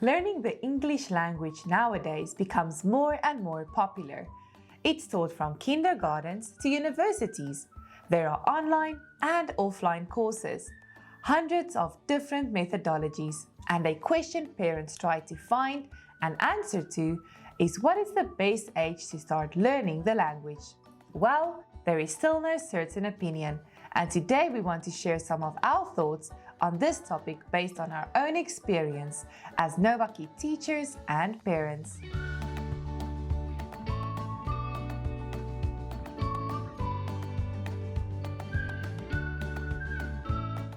Learning the English language nowadays becomes more and more popular. It's taught from kindergartens to universities. There are online and offline courses, hundreds of different methodologies, and a question parents try to find an answer to is what is the best age to start learning the language? Well, there is still no certain opinion, and today we want to share some of our thoughts on this topic based on our own experience as Novakid teachers and parents.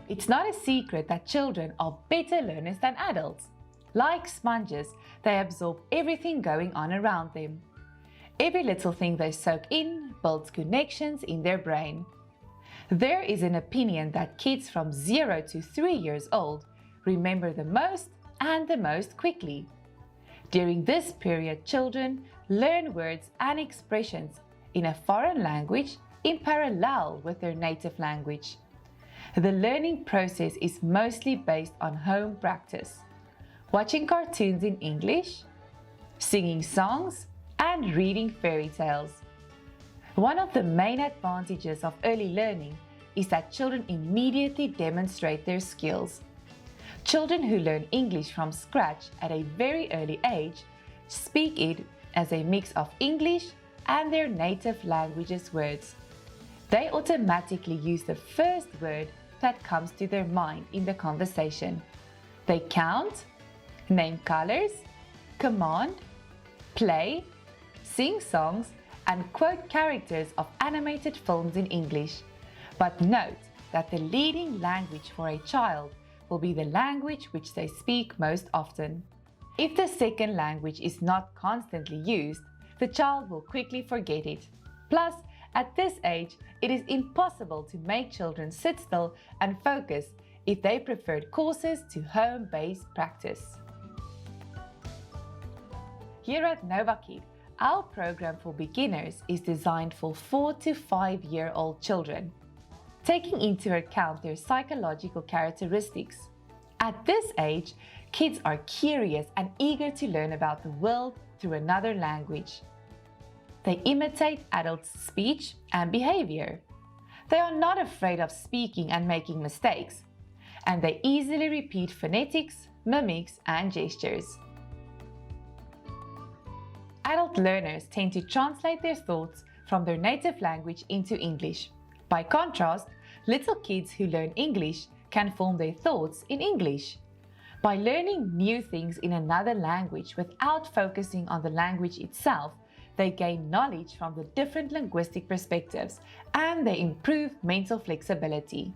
It's not a secret that children are better learners than adults. Like sponges, they absorb everything going on around them. Every little thing they soak in builds connections in their brain. There is an opinion that kids from 0 to 3 years old remember the most and the most quickly. During this period, children learn words and expressions in a foreign language in parallel with their native language. The learning process is mostly based on home practice, watching cartoons in English, singing songs, and reading fairy tales. One of the main advantages of early learning is that children immediately demonstrate their skills. Children who learn English from scratch at a very early age speak it as a mix of English and their native language's words. They automatically use the first word that comes to their mind in the conversation. They count, name colors, command, play, sing songs, and quote characters of animated films in English. But note that the leading language for a child will be the language which they speak most often. If the second language is not constantly used, the child will quickly forget it. Plus, at this age, it is impossible to make children sit still and focus if they preferred courses to home-based practice. Here at Novakid, our program for beginners is designed for 4 to 5-year-old children, taking into account their psychological characteristics. At this age, kids are curious and eager to learn about the world through another language. They imitate adults' speech and behavior. They are not afraid of speaking and making mistakes, and they easily repeat phonetics, mimics, and gestures. Adult learners tend to translate their thoughts from their native language into English. By contrast, little kids who learn English can form their thoughts in English. By learning new things in another language without focusing on the language itself, they gain knowledge from the different linguistic perspectives and they improve mental flexibility.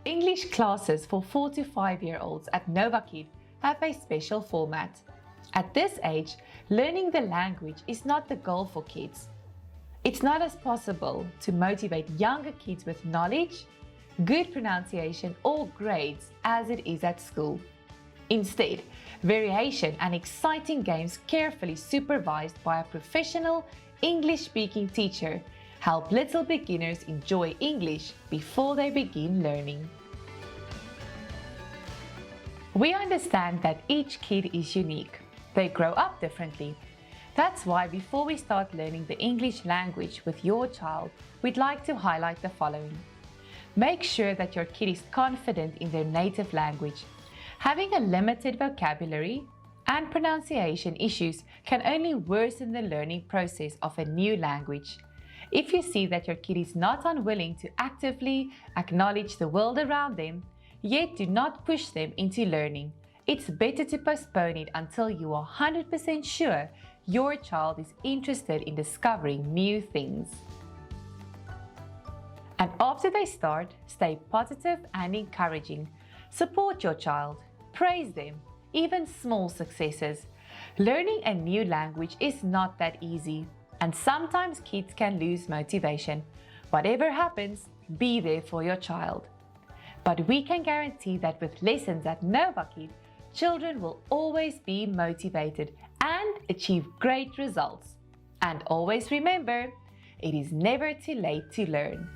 English classes for 4 to 5-year-olds at Novakid have a special format. At this age, learning the language is not the goal for kids. It's not as possible to motivate younger kids with knowledge, good pronunciation, or grades as it is at school. Instead, variation and exciting games carefully supervised by a professional English-speaking teacher help little beginners enjoy English before they begin learning. We understand that each kid is unique. They grow up differently. That's why before we start learning the English language with your child, we'd like to highlight the following. Make sure that your kid is confident in their native language. Having a limited vocabulary and pronunciation issues can only worsen the learning process of a new language. If you see that your kid is not unwilling to actively acknowledge the world around them, yet do not push them into learning, it's better to postpone it until you are 100% sure your child is interested in discovering new things. And after they start, stay positive and encouraging. Support your child. Praise them, even small successes. Learning a new language is not that easy, and sometimes kids can lose motivation. Whatever happens, be there for your child. But we can guarantee that with lessons at Novakid, children will always be motivated and achieve great results. And always remember, it is never too late to learn.